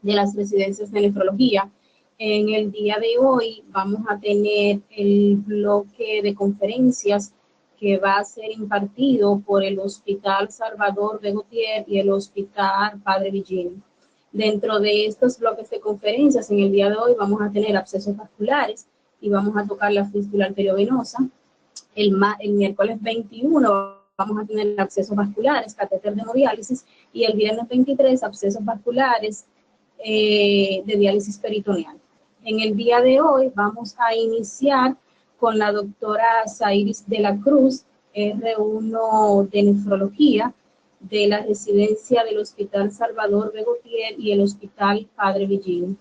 de las residencias de nefrología. En el día de hoy vamos a tener el bloque de conferencias que va a ser impartido por el Hospital Salvador de Gautier y el Hospital Padre Villini. Dentro de estos bloques de conferencias, en el día de hoy vamos a tener abscesos vasculares y vamos a tocar la fístula arteriovenosa. El miércoles 21 vamos a tener abscesos vasculares, catéter de hemodiálisis, y el viernes 23 abscesos vasculares de diálisis peritoneal. En el día de hoy vamos a iniciar con la doctora Zairis de la Cruz, R1 de nefrología, de la residencia del Hospital Salvador de Gautier y el Hospital Padre Villini.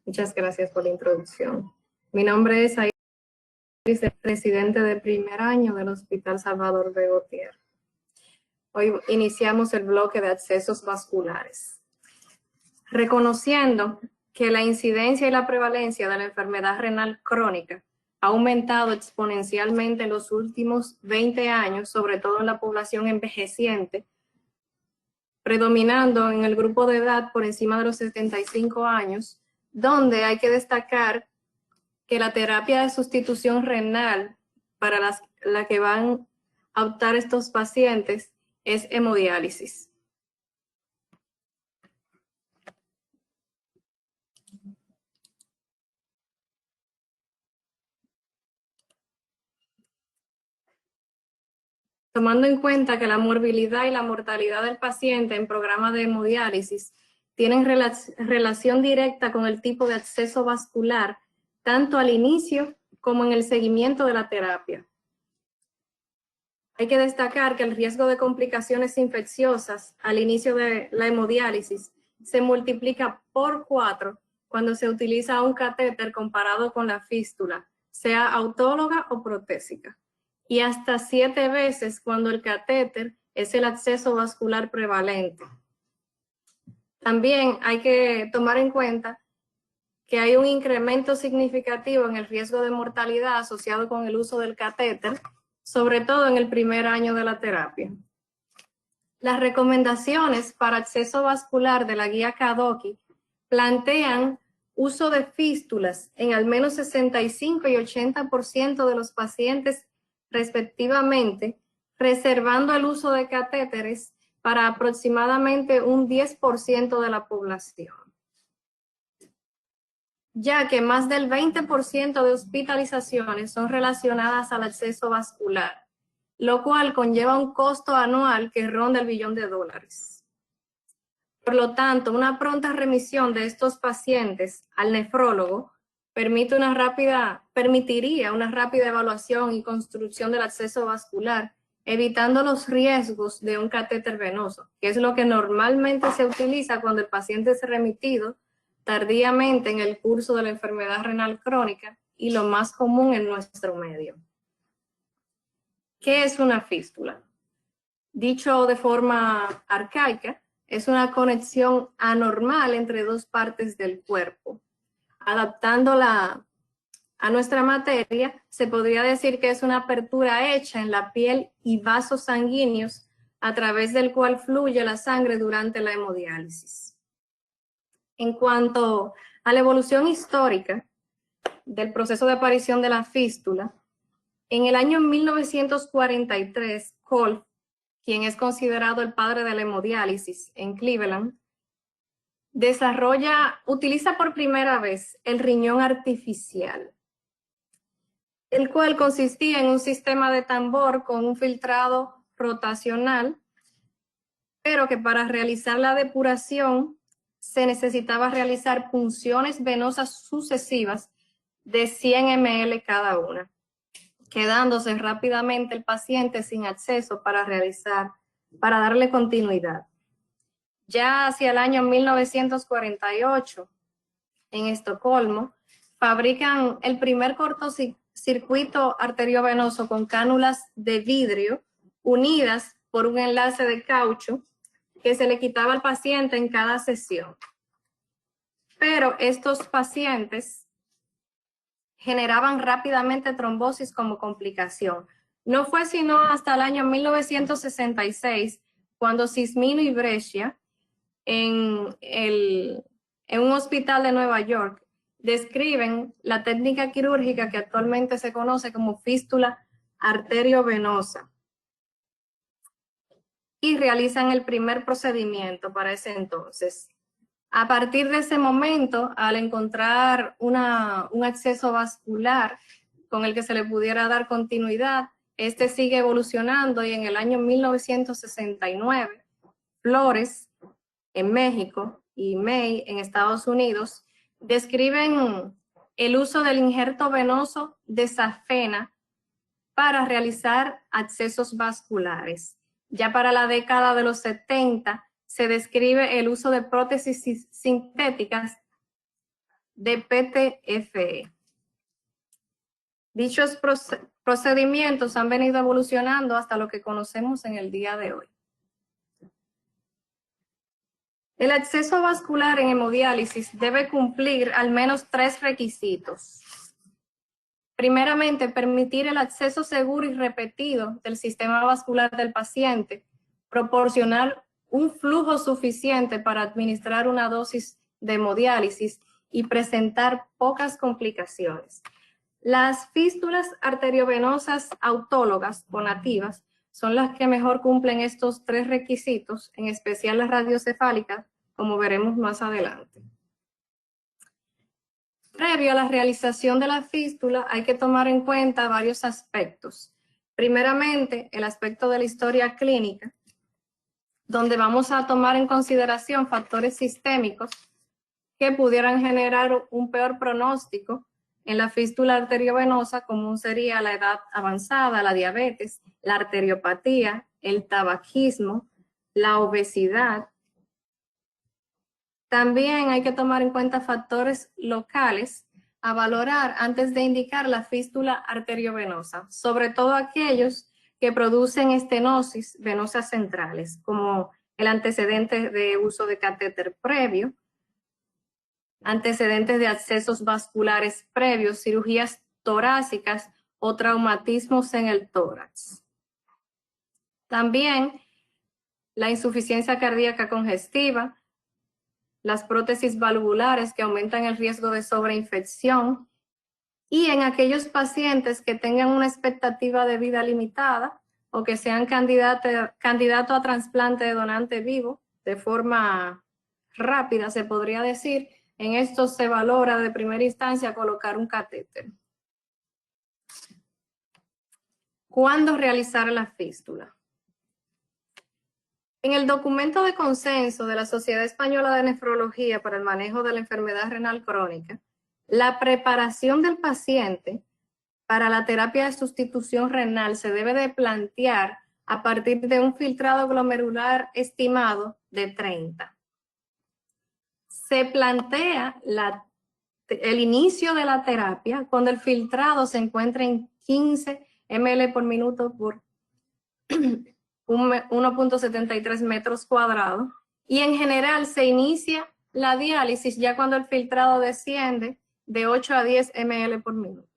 Muchas gracias por la introducción. Mi nombre es Zairis, residente de primer año del Hospital Salvador de Gautier. Hoy iniciamos el bloque de abscesos vasculares. Reconociendo que la incidencia y la prevalencia de la enfermedad renal crónica ha aumentado exponencialmente en los últimos 20 años, sobre todo en la población envejeciente, predominando en el grupo de edad por encima de los 75 años, donde hay que destacar que la terapia de sustitución renal para la que van a optar estos pacientes es hemodiálisis. Tomando en cuenta que la morbilidad y la mortalidad del paciente en programa de hemodiálisis tienen relación directa con el tipo de absceso vascular, tanto al inicio como en el seguimiento de la terapia. Hay que destacar que el riesgo de complicaciones infecciosas al inicio de la hemodiálisis se multiplica por 4 cuando se utiliza un catéter comparado con la fístula, sea autóloga o protésica, y hasta 7 veces cuando el catéter es el absceso vascular prevalente. También hay que tomar en cuenta que hay un incremento significativo en el riesgo de mortalidad asociado con el uso del catéter, sobre todo en el primer año de la terapia. Las recomendaciones para absceso vascular de la guía KDOQI plantean uso de fístulas en al menos 65 y 80% de los pacientes respectivamente, reservando el uso de catéteres para aproximadamente un 10% de la población, ya que más del 20% de hospitalizaciones son relacionadas al absceso vascular, lo cual conlleva un costo anual que ronda el $1 billón. Por lo tanto, una pronta remisión de estos pacientes al nefrólogo permitiría una rápida evaluación y construcción del absceso vascular, evitando los riesgos de un catéter venoso, que es lo que normalmente se utiliza cuando el paciente es remitido tardíamente en el curso de la enfermedad renal crónica y lo más común en nuestro medio. ¿Qué es una fístula? Dicho de forma arcaica, es una conexión anormal entre dos partes del cuerpo. Adaptándola a nuestra materia, se podría decir que es una apertura hecha en la piel y vasos sanguíneos a través del cual fluye la sangre durante la hemodiálisis. En cuanto a la evolución histórica del proceso de aparición de la fístula, en el año 1943, Kolff, quien es considerado el padre de la hemodiálisis en Cleveland, utiliza por primera vez el riñón artificial, el cual consistía en un sistema de tambor con un filtrado rotacional, pero que para realizar la depuración se necesitaba realizar punciones venosas sucesivas de 100 ml cada una, quedándose rápidamente el paciente sin acceso para darle continuidad. Ya hacia el año 1948, en Estocolmo, fabrican el primer cortocircuito arteriovenoso con cánulas de vidrio unidas por un enlace de caucho que se le quitaba al paciente en cada sesión. Pero estos pacientes generaban rápidamente trombosis como complicación, No fue sino hasta el año 1966 cuando Cismino y Brescia, en un hospital de Nueva York, describen la técnica quirúrgica que actualmente se conoce como fístula arteriovenosa y realizan el primer procedimiento para ese entonces. A partir de ese momento, al encontrar un acceso vascular con el que se le pudiera dar continuidad, este sigue evolucionando y en el año 1969, Flores, en México, y May, en Estados Unidos, describen el uso del injerto venoso de safena para realizar accesos vasculares. Ya para la década de los 70 se describe el uso de prótesis sintéticas de PTFE. Dichos procedimientos han venido evolucionando hasta lo que conocemos en el día de hoy. El acceso vascular en hemodiálisis debe cumplir al menos 3 requisitos. Primeramente, permitir el acceso seguro y repetido del sistema vascular del paciente, proporcionar un flujo suficiente para administrar una dosis de hemodiálisis y presentar pocas complicaciones. Las fístulas arteriovenosas autólogas o nativas son las que mejor cumplen estos 3 requisitos, en especial las radiocefálicas, como veremos más adelante. Previo a la realización de la fístula hay que tomar en cuenta varios aspectos. Primeramente, el aspecto de la historia clínica, donde vamos a tomar en consideración factores sistémicos que pudieran generar un peor pronóstico en la fístula arteriovenosa, como sería la edad avanzada, la diabetes, la arteriopatía, el tabaquismo, la obesidad. También hay que tomar en cuenta factores locales a valorar antes de indicar la fístula arteriovenosa, sobre todo aquellos que producen estenosis venosas centrales, como el antecedente de uso de catéter previo, antecedentes de accesos vasculares previos, cirugías torácicas o traumatismos en el tórax. También la insuficiencia cardíaca congestiva, las prótesis valvulares que aumentan el riesgo de sobreinfección y en aquellos pacientes que tengan una expectativa de vida limitada o que sean candidato a trasplante de donante vivo de forma rápida, se podría decir. En esto se valora de primera instancia colocar un catéter. ¿Cuándo realizar la fístula? En el documento de consenso de la Sociedad Española de Nefrología para el manejo de la enfermedad renal crónica, la preparación del paciente para la terapia de sustitución renal se debe de plantear a partir de un filtrado glomerular estimado de 30. Se plantea el inicio de la terapia cuando el filtrado se encuentra en 15 ml por minuto por 1.73 metros cuadrados y en general se inicia la diálisis ya cuando el filtrado desciende de 8 a 10 ml por minuto.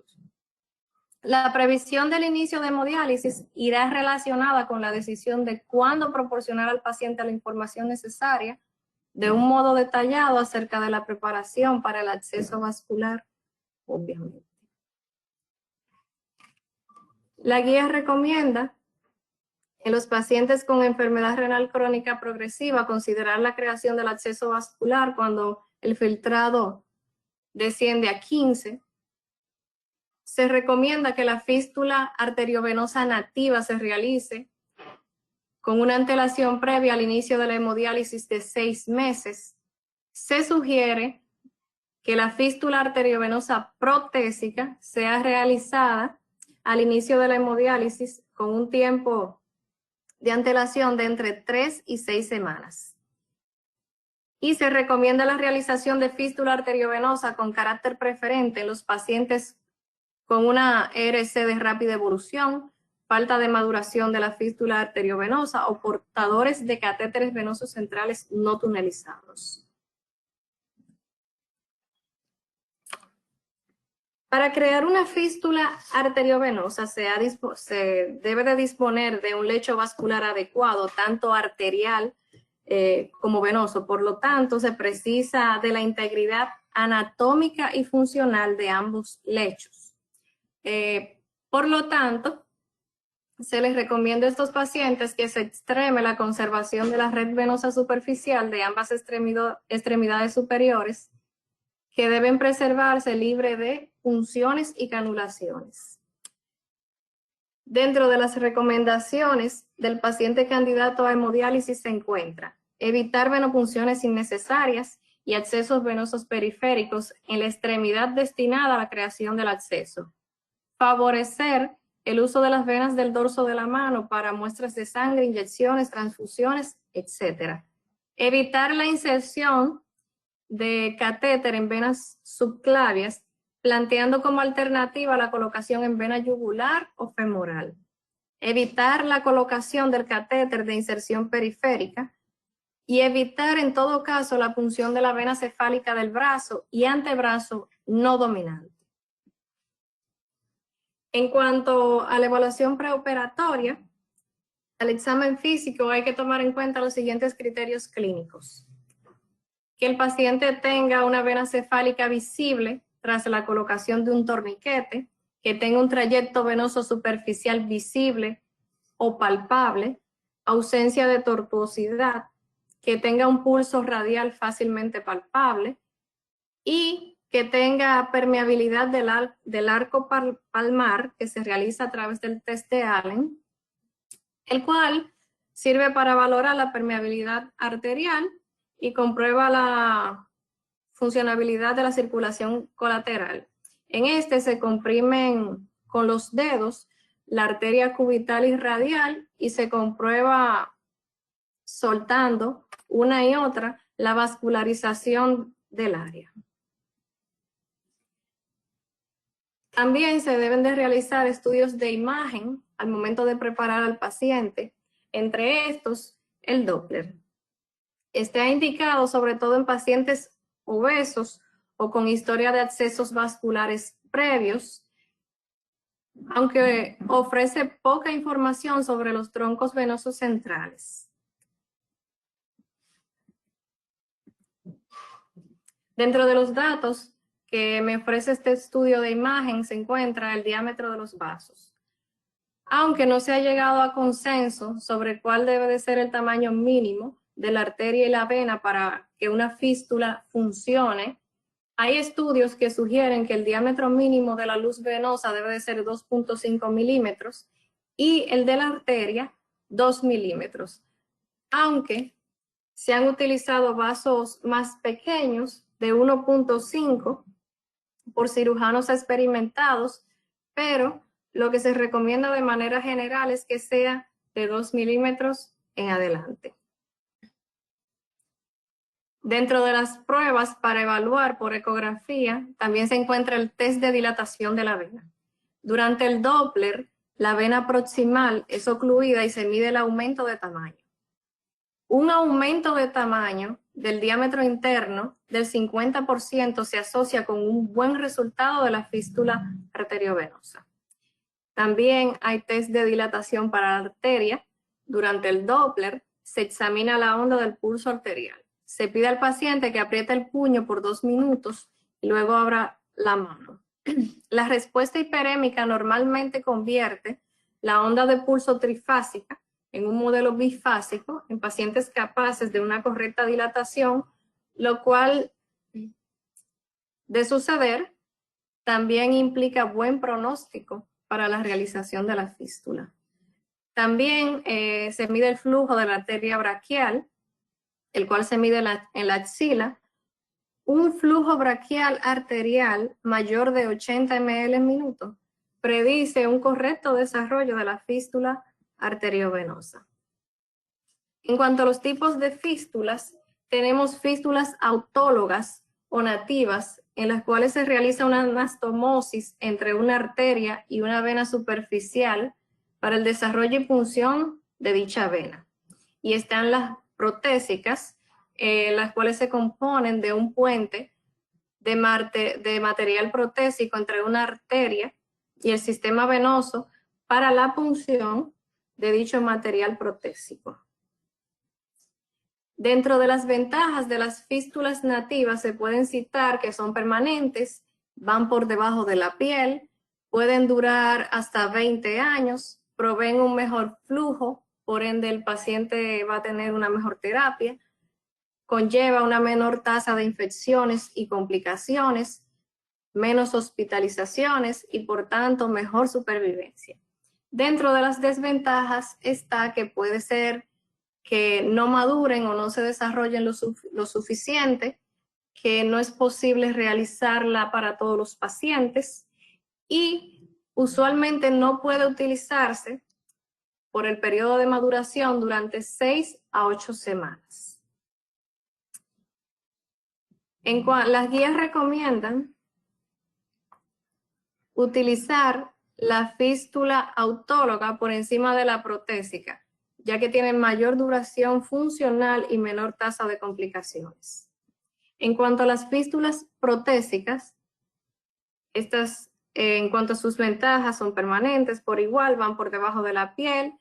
La previsión del inicio de hemodiálisis irá relacionada con la decisión de cuándo proporcionar al paciente la información necesaria de un modo detallado acerca de la preparación para el acceso vascular, obviamente. La guía recomienda en los pacientes con enfermedad renal crónica progresiva considerar la creación del acceso vascular cuando el filtrado desciende a 15. Se recomienda que la fístula arteriovenosa nativa se realice con una antelación previa al inicio de la hemodiálisis de 6 meses. Se sugiere que la fístula arteriovenosa protésica sea realizada al inicio de la hemodiálisis con un tiempo de antelación de entre 3 y 6 semanas. Y se recomienda la realización de fístula arteriovenosa con carácter preferente en los pacientes con una ERC de rápida evolución, falta de maduración de la fístula arteriovenosa o portadores de catéteres venosos centrales no tunelizados. Para crear una fístula arteriovenosa se debe de disponer de un lecho vascular adecuado, tanto arterial como venoso. Por lo tanto, se precisa de la integridad anatómica y funcional de ambos lechos. Por lo tanto, se les recomienda a estos pacientes que se extreme la conservación de la red venosa superficial de ambas extremidades superiores, que deben preservarse libre de punciones y canulaciones. Dentro de las recomendaciones del paciente candidato a hemodiálisis se encuentra evitar venopunciones innecesarias y accesos venosos periféricos en la extremidad destinada a la creación del acceso. Favorecer el uso de las venas del dorso de la mano para muestras de sangre, inyecciones, transfusiones, etc. Evitar la inserción de catéter en venas subclavias, planteando como alternativa la colocación en vena yugular o femoral. Evitar la colocación del catéter de inserción periférica y evitar en todo caso la punción de la vena cefálica del brazo y antebrazo no dominante. En cuanto a la evaluación preoperatoria, al examen físico hay que tomar en cuenta los siguientes criterios clínicos: que el paciente tenga una vena cefálica visible tras la colocación de un torniquete, que tenga un trayecto venoso superficial visible o palpable, ausencia de tortuosidad, que tenga un pulso radial fácilmente palpable y que tenga permeabilidad del arco palmar, que se realiza a través del test de Allen, el cual sirve para valorar la permeabilidad arterial y comprueba la funcionabilidad de la circulación colateral. En este se comprimen con los dedos la arteria cubital y radial y se comprueba soltando una y otra la vascularización del área. También se deben de realizar estudios de imagen al momento de preparar al paciente, entre estos el Doppler. Este ha indicado sobre todo en pacientes obesos o con historia de accesos vasculares previos, aunque ofrece poca información sobre los troncos venosos centrales. Dentro de los datos que me ofrece este estudio de imagen se encuentra el diámetro de los vasos. Aunque no se ha llegado a consenso sobre cuál debe de ser el tamaño mínimo de la arteria y la vena para que una fístula funcione, hay estudios que sugieren que el diámetro mínimo de la luz venosa debe de ser 2.5 milímetros y el de la arteria 2 milímetros, aunque se han utilizado vasos más pequeños de 1.5 por cirujanos experimentados, pero lo que se recomienda de manera general es que sea de 2 milímetros en adelante. Dentro de las pruebas para evaluar por ecografía, también se encuentra el test de dilatación de la vena. Durante el Doppler, la vena proximal es ocluida y se mide el aumento de tamaño. Un aumento de tamaño del diámetro interno del 50% se asocia con un buen resultado de la fístula arteriovenosa. También hay test de dilatación para la arteria. Durante el Doppler se examina la onda del pulso arterial. Se pide al paciente que apriete el puño por 2 minutos y luego abra la mano. La respuesta hiperémica normalmente convierte la onda de pulso trifásica en un modelo bifásico en pacientes capaces de una correcta dilatación, lo cual, de suceder, también implica buen pronóstico para la realización de la fístula. También se mide el flujo de la arteria braquial, el cual se mide en la axila. Un flujo braquial arterial mayor de 80 ml en minuto predice un correcto desarrollo de la fístula arteriovenosa. En cuanto a los tipos de fístulas, tenemos fístulas autólogas o nativas, en las cuales se realiza una anastomosis entre una arteria y una vena superficial para el desarrollo y punción de dicha vena. Y están las protésicas, las cuales se componen de un puente de material protésico entre una arteria y el sistema venoso para la punción de dicho material protésico. Dentro de las ventajas de las fístulas nativas se pueden citar que son permanentes, van por debajo de la piel, pueden durar hasta 20 años, proveen un mejor flujo, por ende el paciente va a tener una mejor terapia, conlleva una menor tasa de infecciones y complicaciones, menos hospitalizaciones y por tanto mejor supervivencia. Dentro de las desventajas está que puede ser que no maduren o no se desarrollen lo suficiente, que no es posible realizarla para todos los pacientes y usualmente no puede utilizarse por el periodo de maduración durante 6 a 8 semanas. Las guías recomiendan utilizar la fístula autóloga por encima de la protésica, ya que tienen mayor duración funcional y menor tasa de complicaciones. En cuanto a las fístulas protésicas, estas, en cuanto a sus ventajas, son permanentes por igual, van por debajo de la piel,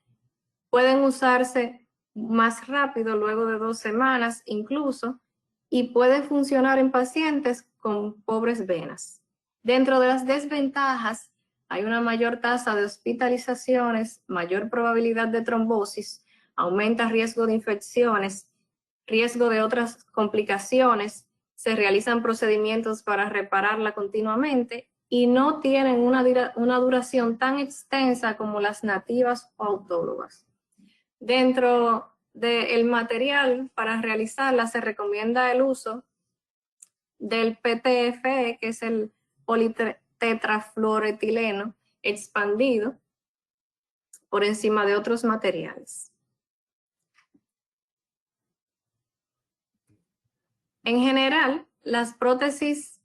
pueden usarse más rápido, luego de 2 semanas incluso, y pueden funcionar en pacientes con pobres venas. Dentro de las desventajas, hay una mayor tasa de hospitalizaciones, mayor probabilidad de trombosis, aumenta riesgo de infecciones, riesgo de otras complicaciones, se realizan procedimientos para repararla continuamente y no tienen una duración tan extensa como las nativas o autólogas. Dentro del material para realizarla se recomienda el uso del PTFE, que es el politetrafluoretileno expandido, por encima de otros materiales. En general, las prótesis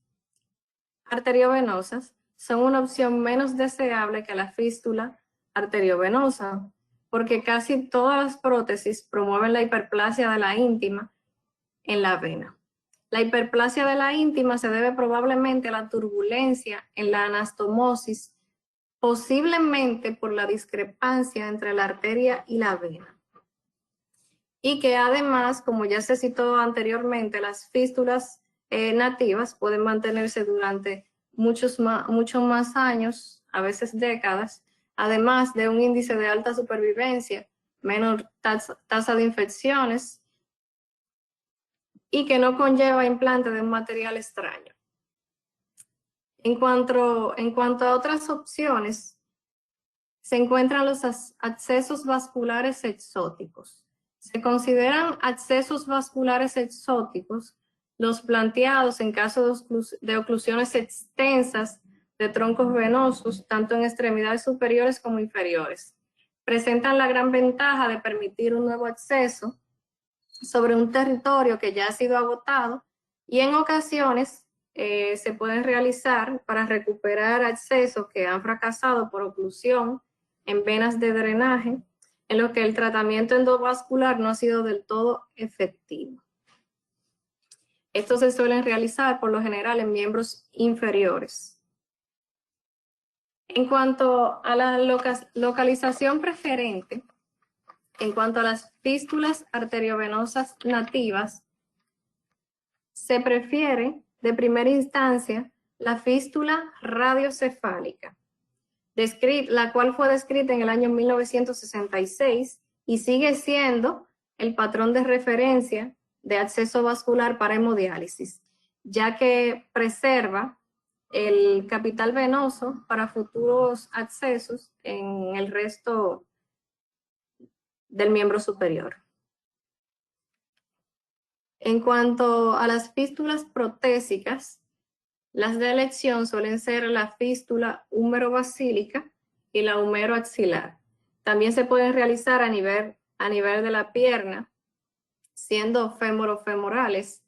arteriovenosas son una opción menos deseable que la fístula arteriovenosa, porque casi todas las prótesis promueven la hiperplasia de la íntima en la vena. La hiperplasia de la íntima se debe probablemente a la turbulencia en la anastomosis, posiblemente por la discrepancia entre la arteria y la vena. Y que además, como ya se citó anteriormente, las fístulas nativas pueden mantenerse durante muchos más años, a veces décadas, además de un índice de alta supervivencia, menor tasa de infecciones y que no conlleva implante de un material extraño. En cuanto a otras opciones, se encuentran los accesos vasculares exóticos. Se consideran accesos vasculares exóticos los planteados en caso de oclusiones extensas de troncos venosos, tanto en extremidades superiores como inferiores. Presentan la gran ventaja de permitir un nuevo acceso sobre un territorio que ya ha sido agotado y en ocasiones se pueden realizar para recuperar accesos que han fracasado por oclusión en venas de drenaje, en lo que el tratamiento endovascular no ha sido del todo efectivo. Estos se suelen realizar por lo general en miembros inferiores. En cuanto a la localización preferente, en cuanto a las fístulas arteriovenosas nativas, se prefiere de primera instancia la fístula radiocefálica, la cual fue descrita en el año 1966 y sigue siendo el patrón de referencia de acceso vascular para hemodiálisis, ya que preserva el capital venoso para futuros accesos en el resto del miembro superior. En cuanto a las fístulas protésicas, las de elección suelen ser la fístula húmero-basílica y la húmero-axilar. También se pueden realizar a nivel de la pierna, siendo fémoro-femorales.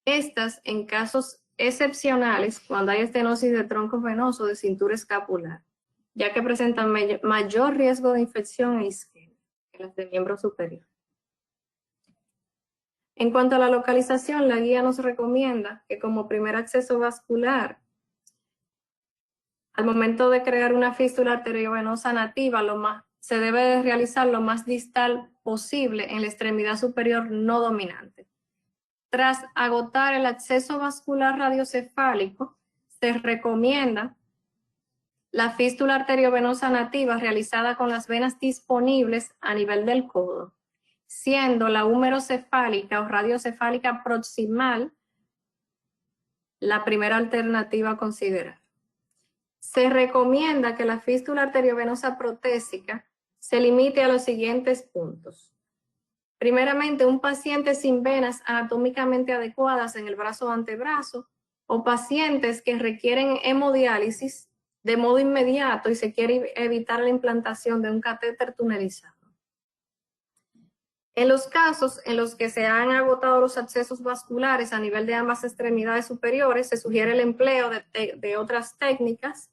Estas en casos excepcionales, cuando hay estenosis de tronco venoso de cintura escapular, ya que presentan mayor riesgo de infección e isquemia que las de miembro superior. En cuanto a la localización, la guía nos recomienda que como primer acceso vascular, al momento de crear una fístula arteriovenosa nativa, se debe realizar lo más distal posible en la extremidad superior no dominante. Tras agotar el acceso vascular radiocefálico, se recomienda la fístula arteriovenosa nativa realizada con las venas disponibles a nivel del codo, siendo la húmerocefálica o radiocefálica proximal la primera alternativa a considerar. Se recomienda que la fístula arteriovenosa protésica se limite a los siguientes puntos. Primeramente, un paciente sin venas anatómicamente adecuadas en el brazo o antebrazo, o pacientes que requieren hemodiálisis de modo inmediato y se quiere evitar la implantación de un catéter tunelizado. En los casos en los que se han agotado los accesos vasculares a nivel de ambas extremidades superiores, se sugiere el empleo de otras técnicas,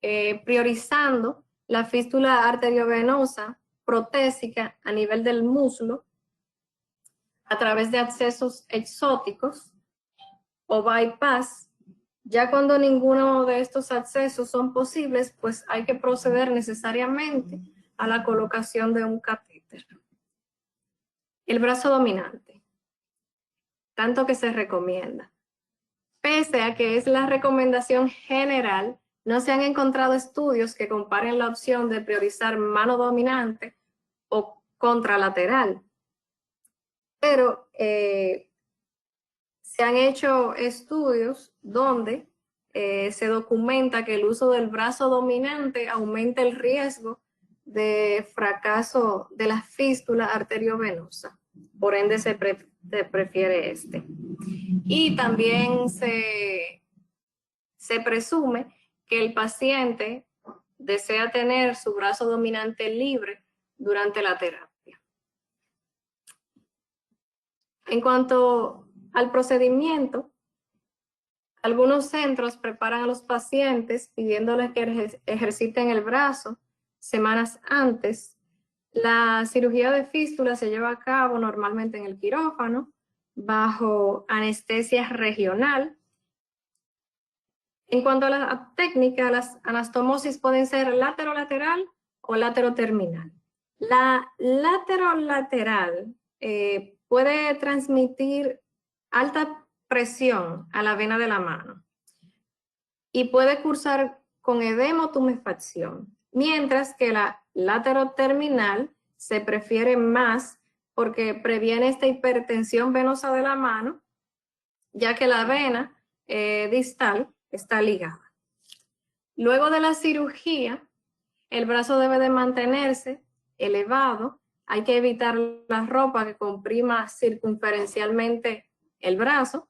priorizando la fístula arteriovenosa protésica a nivel del muslo a través de accesos exóticos o bypass. Ya cuando ninguno de estos accesos son posibles, pues hay que proceder necesariamente a la colocación de un catéter. El brazo dominante, tanto que se recomienda. Pese a que es la recomendación general, no se han encontrado estudios que comparen la opción de priorizar mano dominante o contralateral. Pero se han hecho estudios donde se documenta que el uso del brazo dominante aumenta el riesgo de fracaso de la fístula arteriovenosa. Por ende, se prefiere este. Y también se presume que el paciente desea tener su brazo dominante libre durante la terapia. En cuanto al procedimiento, algunos centros preparan a los pacientes pidiéndoles que ejerciten el brazo semanas antes. La cirugía de fístula se lleva a cabo normalmente en el quirófano, bajo anestesia regional. En cuanto a la técnica, las anastomosis pueden ser laterolateral o lateroterminal. La laterolateral puede transmitir alta presión a la vena de la mano y puede cursar con edema o tumefacción, mientras que la lateroterminal se prefiere más porque previene esta hipertensión venosa de la mano, ya que la vena distal está ligada. Luego de la cirugía, el brazo debe de mantenerse elevado. Hay que evitar la ropa que comprima circunferencialmente el brazo,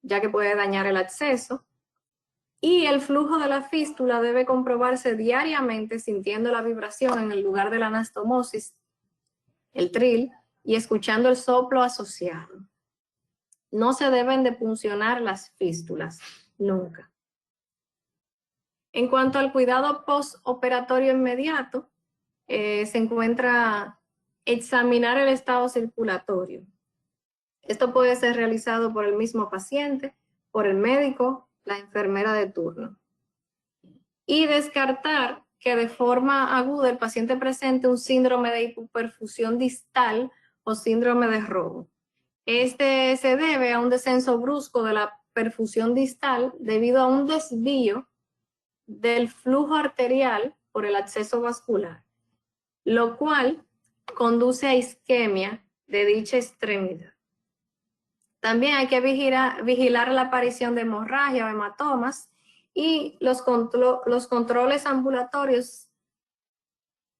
ya que puede dañar el acceso. Y el flujo de la fístula debe comprobarse diariamente sintiendo la vibración en el lugar de la anastomosis, el trill, y escuchando el soplo asociado. No se deben de puncionar las fístulas, nunca. En cuanto al cuidado postoperatorio inmediato, se encuentra examinar el estado circulatorio. Esto puede ser realizado por el mismo paciente, por el médico, la enfermera de turno. Y descartar que de forma aguda el paciente presente un síndrome de hipoperfusión distal o síndrome de robo. Este se debe a un descenso brusco de la perfusión distal debido a un desvío del flujo arterial por el acceso vascular, lo cual conduce a isquemia de dicha extremidad. También hay que vigilar la aparición de hemorragia o hematomas y los controles ambulatorios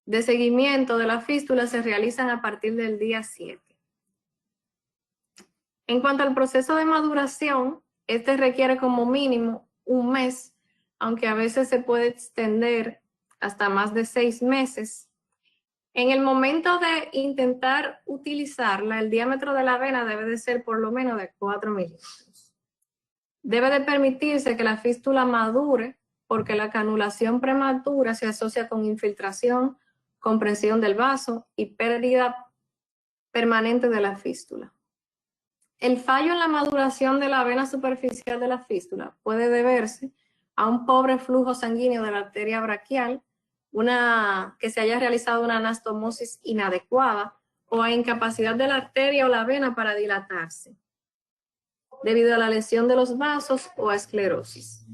de seguimiento de la fístula se realizan a partir del día 7. En cuanto al proceso de maduración, este requiere como mínimo un mes, aunque a veces se puede extender hasta más de 6 meses. En el momento de intentar utilizarla, el diámetro de la vena debe de ser por lo menos de 4 milímetros. Debe de permitirse que la fístula madure porque la canulación prematura se asocia con infiltración, comprensión del vaso y pérdida permanente de la fístula. El fallo en la maduración de la vena superficial de la fístula puede deberse a un pobre flujo sanguíneo de la arteria braquial, que se haya realizado una anastomosis inadecuada o a incapacidad de la arteria o la vena para dilatarse, debido a la lesión de los vasos o a esclerosis.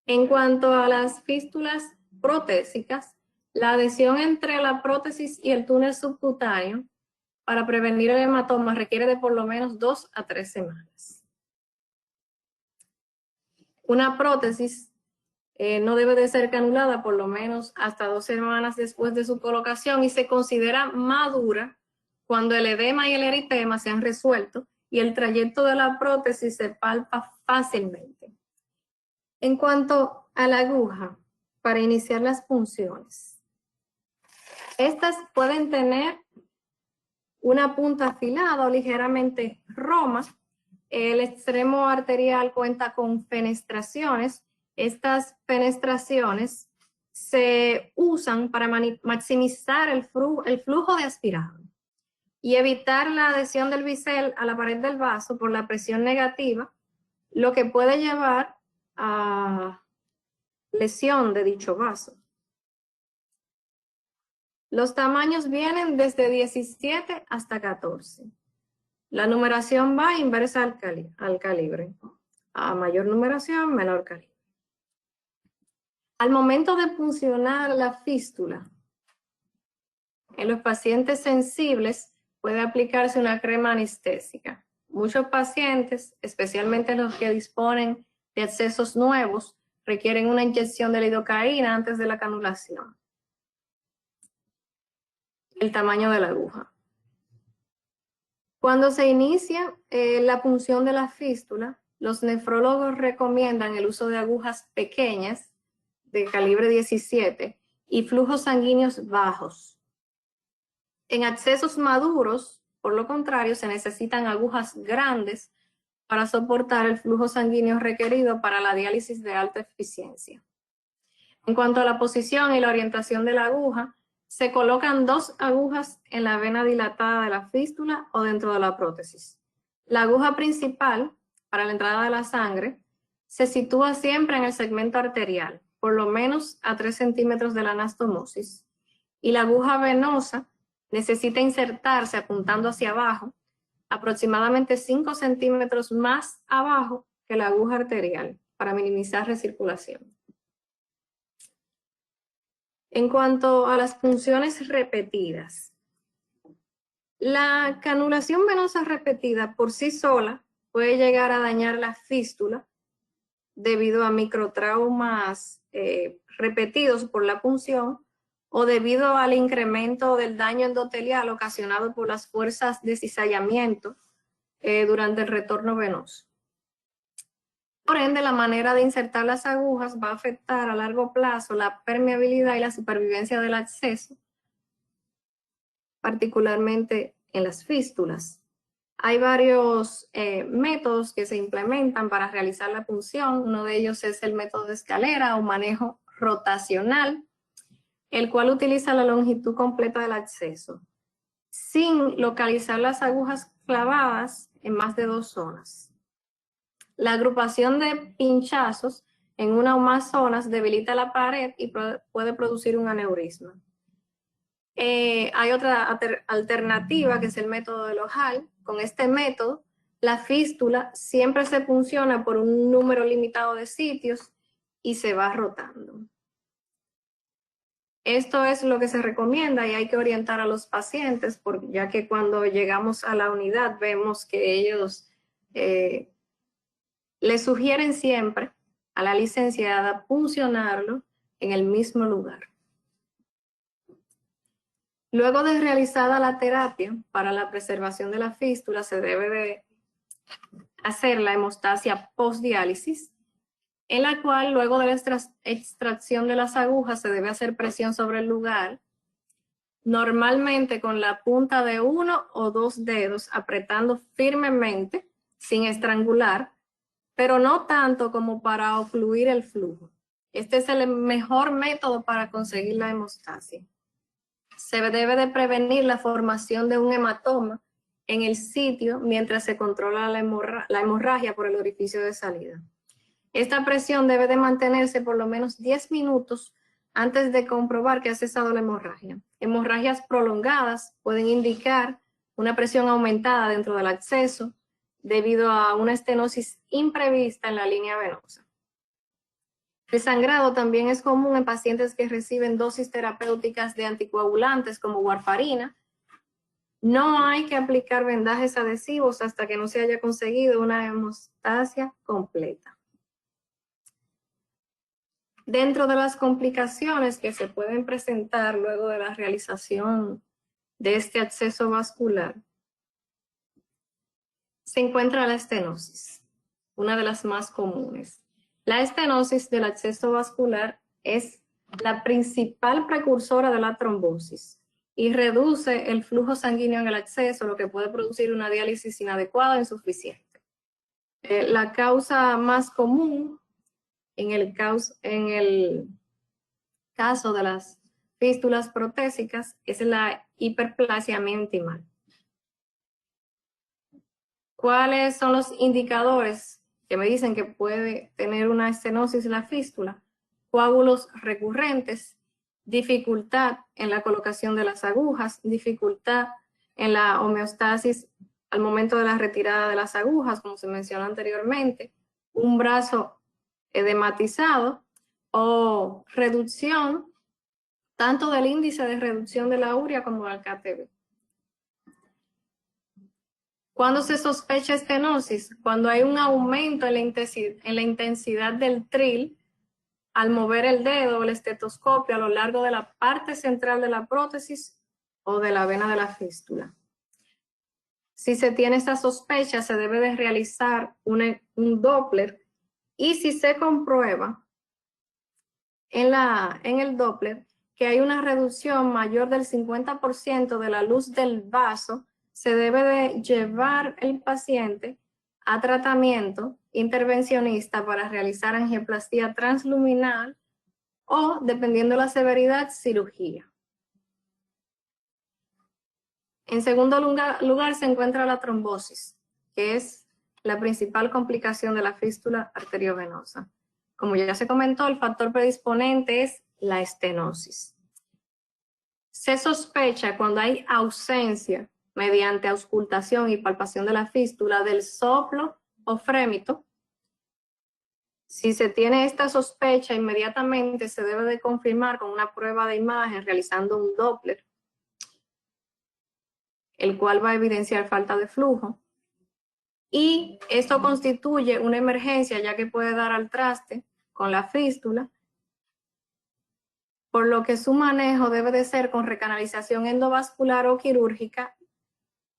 En cuanto a las fístulas protésicas, la adhesión entre la prótesis y el túnel subcutáneo para prevenir el hematoma requiere de por lo menos 2 a 3 semanas. Una prótesis no debe de ser canulada por lo menos hasta 2 semanas después de su colocación y se considera madura cuando el edema y el eritema se han resuelto y el trayecto de la prótesis se palpa fácilmente. En cuanto a la aguja, para iniciar las punciones, estas pueden tener una punta afilada o ligeramente roma. El extremo arterial cuenta con fenestraciones. Estas fenestraciones se usan para maximizar el flujo de aspirado y evitar la adhesión del bisel a la pared del vaso por la presión negativa, lo que puede llevar a lesión de dicho vaso. Los tamaños vienen desde 17 hasta 14. La numeración va inversa al calibre. A mayor numeración, menor calibre. Al momento de puncionar la fístula, en los pacientes sensibles puede aplicarse una crema anestésica. Muchos pacientes, especialmente los que disponen de accesos nuevos, requieren una inyección de lidocaína antes de la canulación. El tamaño de la aguja. Cuando se inicia la punción de la fístula, los nefrólogos recomiendan el uso de agujas pequeñas de calibre 17 y flujos sanguíneos bajos. En accesos maduros, por lo contrario, se necesitan agujas grandes para soportar el flujo sanguíneo requerido para la diálisis de alta eficiencia. En cuanto a la posición y la orientación de la aguja, se colocan 2 agujas en la vena dilatada de la fístula o dentro de la prótesis. La aguja principal, para la entrada de la sangre, se sitúa siempre en el segmento arterial, por lo menos a 3 centímetros de la anastomosis, y la aguja venosa necesita insertarse apuntando hacia abajo, aproximadamente 5 centímetros más abajo que la aguja arterial, para minimizar recirculación. En cuanto a las punciones repetidas, la canulación venosa repetida por sí sola puede llegar a dañar la fístula debido a microtraumas repetidos por la punción o debido al incremento del daño endotelial ocasionado por las fuerzas de cizallamiento durante el retorno venoso. Por ende, la manera de insertar las agujas va a afectar a largo plazo la permeabilidad y la supervivencia del acceso, particularmente en las fístulas. Hay varios métodos que se implementan para realizar la punción. Uno de ellos es el método de escalera o manejo rotacional, el cual utiliza la longitud completa del acceso, sin localizar las agujas clavadas en más de 2 zonas. La agrupación de pinchazos en una o más zonas debilita la pared y puede producir un aneurisma. Hay otra alternativa que es el método del ojal. Con este método, la fístula siempre se punciona por un número limitado de sitios y se va rotando. Esto es lo que se recomienda y hay que orientar a los pacientes, ya que cuando llegamos a la unidad vemos que ellos les sugieren siempre a la licenciada puncionarlo en el mismo lugar. Luego de realizada la terapia para la preservación de la fístula, se debe de hacer la hemostasia postdiálisis, en la cual luego de la extracción de las agujas se debe hacer presión sobre el lugar, normalmente con la punta de 1 o 2 dedos apretando firmemente, sin estrangular, pero no tanto como para ocluir el flujo. Este es el mejor método para conseguir la hemostasia. Se debe de prevenir la formación de un hematoma en el sitio mientras se controla la hemorragia por el orificio de salida. Esta presión debe de mantenerse por lo menos 10 minutos antes de comprobar que ha cesado la hemorragia. Hemorragias prolongadas pueden indicar una presión aumentada dentro del absceso debido a una estenosis imprevista en la línea venosa. El sangrado también es común en pacientes que reciben dosis terapéuticas de anticoagulantes como warfarina. No hay que aplicar vendajes adhesivos hasta que no se haya conseguido una hemostasia completa. Dentro de las complicaciones que se pueden presentar luego de la realización de este absceso vascular, se encuentra la estenosis, una de las más comunes. La estenosis del absceso vascular es la principal precursora de la trombosis y reduce el flujo sanguíneo en el absceso, lo que puede producir una diálisis inadecuada o insuficiente. La causa más común en el caso de las fístulas protésicas es la hiperplasia mientimal. ¿Cuáles son los indicadores que me dicen que puede tener una estenosis la fístula? Coágulos recurrentes, dificultad en la colocación de las agujas, dificultad en la homeostasis al momento de la retirada de las agujas, como se mencionó anteriormente, un brazo edematizado o reducción tanto del índice de reducción de la urea como del KTB. ¿Cuándo se sospecha estenosis? Cuando hay un aumento en la intensidad del tril al mover el dedo o el estetoscopio a lo largo de la parte central de la prótesis o de la vena de la fístula. Si se tiene esta sospecha, se debe de realizar un Doppler, y si se comprueba en el Doppler que hay una reducción mayor del 50% de la luz del vaso, se debe de llevar el paciente a tratamiento intervencionista para realizar angioplastia transluminal o, dependiendo de la severidad, cirugía. En segundo lugar se encuentra la trombosis, que es la principal complicación de la fístula arteriovenosa. Como ya se comentó, el factor predisponente es la estenosis. Se sospecha cuando hay ausencia mediante auscultación y palpación de la fístula del soplo o frémito. Si se tiene esta sospecha, inmediatamente se debe de confirmar con una prueba de imagen realizando un Doppler, el cual va a evidenciar falta de flujo. Y esto constituye una emergencia, ya que puede dar al traste con la fístula, por lo que su manejo debe de ser con recanalización endovascular o quirúrgica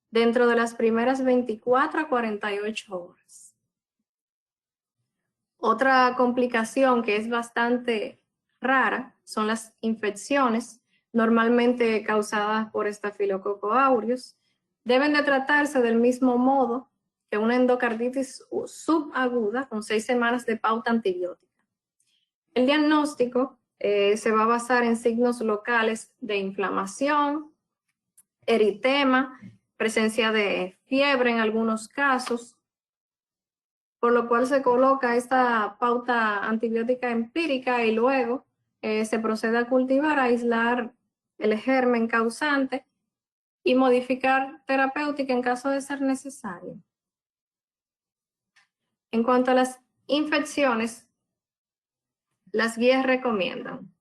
dentro de las primeras 24 a 48 horas. Otra complicación que es bastante rara son las infecciones, normalmente causadas por Staphylococcus aureus. Deben de tratarse del mismo modo que una endocarditis subaguda con 6 semanas de pauta antibiótica. El diagnóstico se va a basar en signos locales de inflamación, eritema, presencia de fiebre en algunos casos, por lo cual se coloca esta pauta antibiótica empírica y luego se procede a cultivar, a aislar el germen causante y modificar terapéutica en caso de ser necesario. En cuanto a las infecciones, las guías recomiendan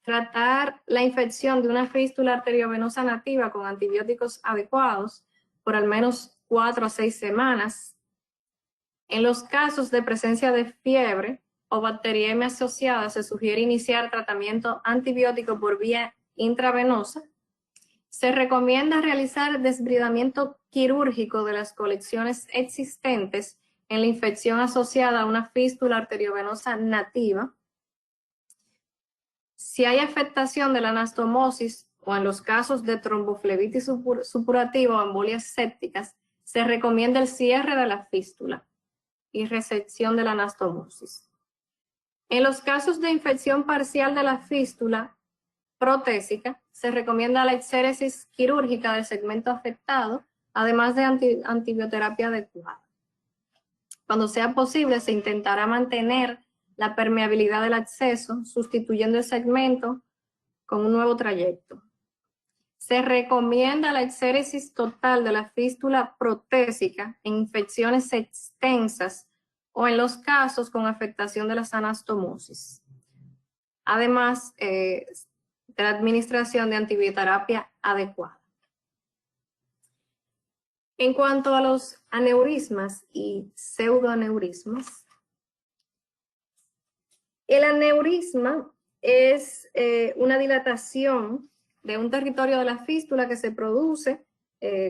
tratar la infección de una fístula arteriovenosa nativa con antibióticos adecuados por al menos 4 a 6 semanas. En los casos de presencia de fiebre o bacteriemia asociada, se sugiere iniciar tratamiento antibiótico por vía intravenosa. Se recomienda realizar desbridamiento quirúrgico de las colecciones existentes en la infección asociada a una fístula arteriovenosa nativa. Si hay afectación de la anastomosis o en los casos de tromboflebitis supurativa o embolias sépticas, se recomienda el cierre de la fístula y resección de la anastomosis. En los casos de infección parcial de la fístula protésica, se recomienda la exéresis quirúrgica del segmento afectado además de antibioterapia adecuada. Cuando sea posible, se intentará mantener la permeabilidad del acceso, sustituyendo el segmento con un nuevo trayecto. Se recomienda la exéresis total de la fístula protésica en infecciones extensas o en los casos con afectación de las anastomosis. Además de la administración de antibioterapia adecuada. En cuanto a los aneurismas y pseudoaneurismas, el aneurisma es una dilatación de un territorio de la fístula que se produce,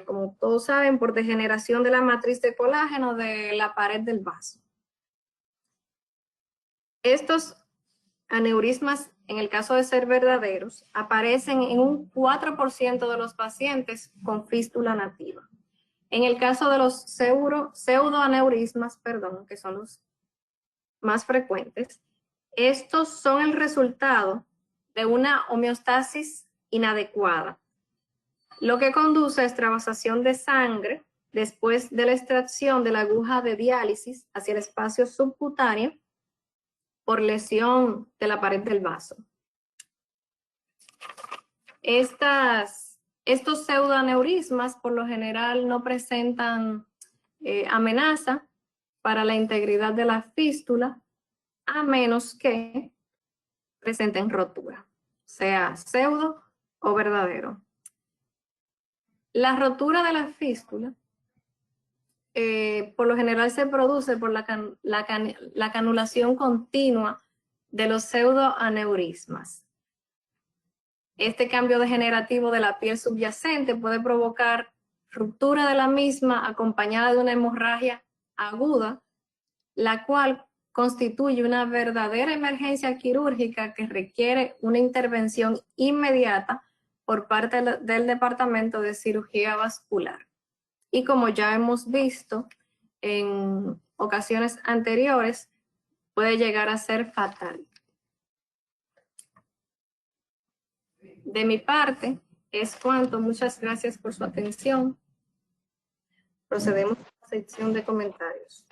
como todos saben, por degeneración de la matriz de colágeno de la pared del vaso. Estos aneurismas, en el caso de ser verdaderos, aparecen en un 4% de los pacientes con fístula nativa. En el caso de los pseudoaneurismas, que son los más frecuentes, estos son el resultado de una homeostasis inadecuada, lo que conduce a extravasación de sangre después de la extracción de la aguja de diálisis hacia el espacio subcutáneo por lesión de la pared del vaso. Estos pseudoaneurismas por lo general no presentan amenaza para la integridad de la fístula, a menos que presenten rotura, sea pseudo o verdadero. La rotura de la fístula por lo general se produce por la canulación continua de los pseudoaneurismas. Este cambio degenerativo de la piel subyacente puede provocar ruptura de la misma acompañada de una hemorragia aguda, la cual constituye una verdadera emergencia quirúrgica que requiere una intervención inmediata por parte del Departamento de Cirugía Vascular. Y como ya hemos visto en ocasiones anteriores, puede llegar a ser fatal. De mi parte, es cuanto. Muchas gracias por su atención. Procedemos a la sección de comentarios.